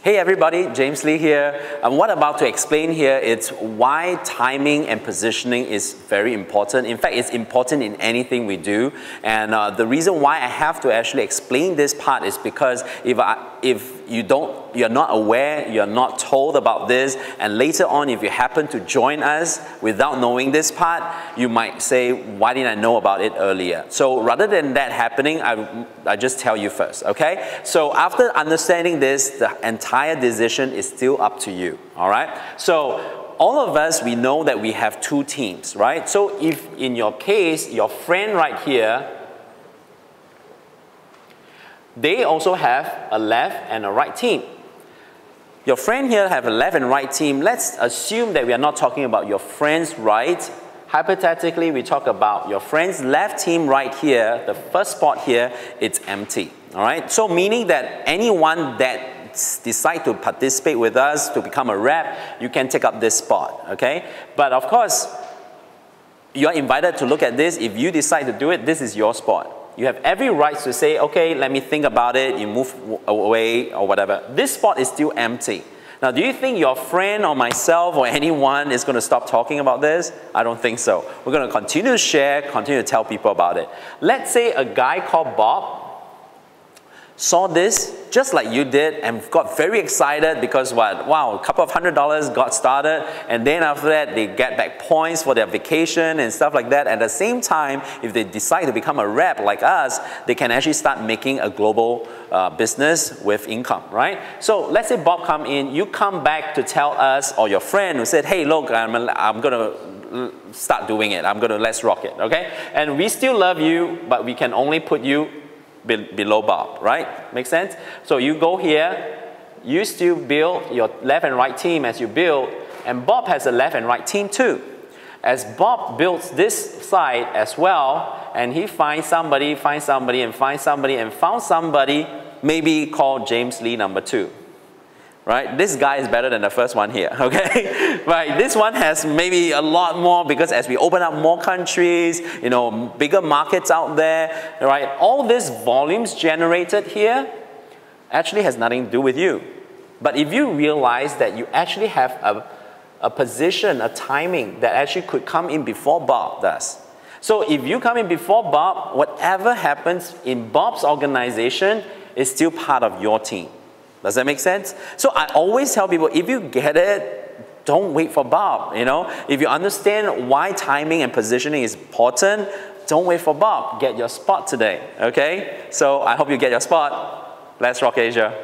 Hey everybody, James Lee here. What I'm about to explain here is why timing and positioning is very important. In fact, it's important in anything we do. And the reason why I have to actually explain this part is because if you're not aware, you're not told about this, and later on if you happen to join us without knowing this part, you might say, why didn't I know about it earlier? So rather than that happening, I just tell you first, okay? So after understanding this, the entire decision is still up to you, all right? So all of us, we know that we have two teams, right? So if in your case, your friend right here, they also have a left and a right team. Your friend here have a left and right team. Let's assume that we are not talking about your friend's right. Hypothetically, we talk about your friend's left team right here. The first spot here, it's empty. All right? So meaning that anyone that decide to participate with us to become a rep, you can take up this spot. Okay? But of course, you are invited to look at this. If you decide to do it, this is your spot. You have every right to say, okay, let me think about it, you move away or whatever. This spot is still empty. Now, do you think your friend or myself or anyone is going to stop talking about this? I don't think so. We're going to continue to share, continue to tell people about it. Let's say a guy called Bob saw this just like you did and got very excited because what? Wow, a couple of $100 got started, and then after that they get back points for their vacation and stuff like that. At the same time, if they decide to become a rep like us, they can actually start making a global business with income, right? So let's say Bob come in, you come back to tell us, or your friend who said, hey look, I'm gonna start doing it, let's rock it, okay? And we still love you, but we can only put you below Bob, right? Make sense? So you go here, you still build your left and right team as you build, and Bob has a left and right team too. As Bob builds this side as well, and he finds somebody, and found somebody, maybe called James Lee number 2. Right? This guy is better than the first one here, okay? Right? This one has maybe a lot more because as we open up more countries, you know, bigger markets out there, right? All these volumes generated here actually has nothing to do with you. But if you realize that you actually have a position, a timing that actually could come in before Bob does. So if you come in before Bob, whatever happens in Bob's organization is still part of your team. Does that make sense? So I always tell people, if you get it, don't wait for Bob, you know? If you understand why timing and positioning is important, don't wait for Bob. Get your spot today, okay? So I hope you get your spot. Let's rock Asia.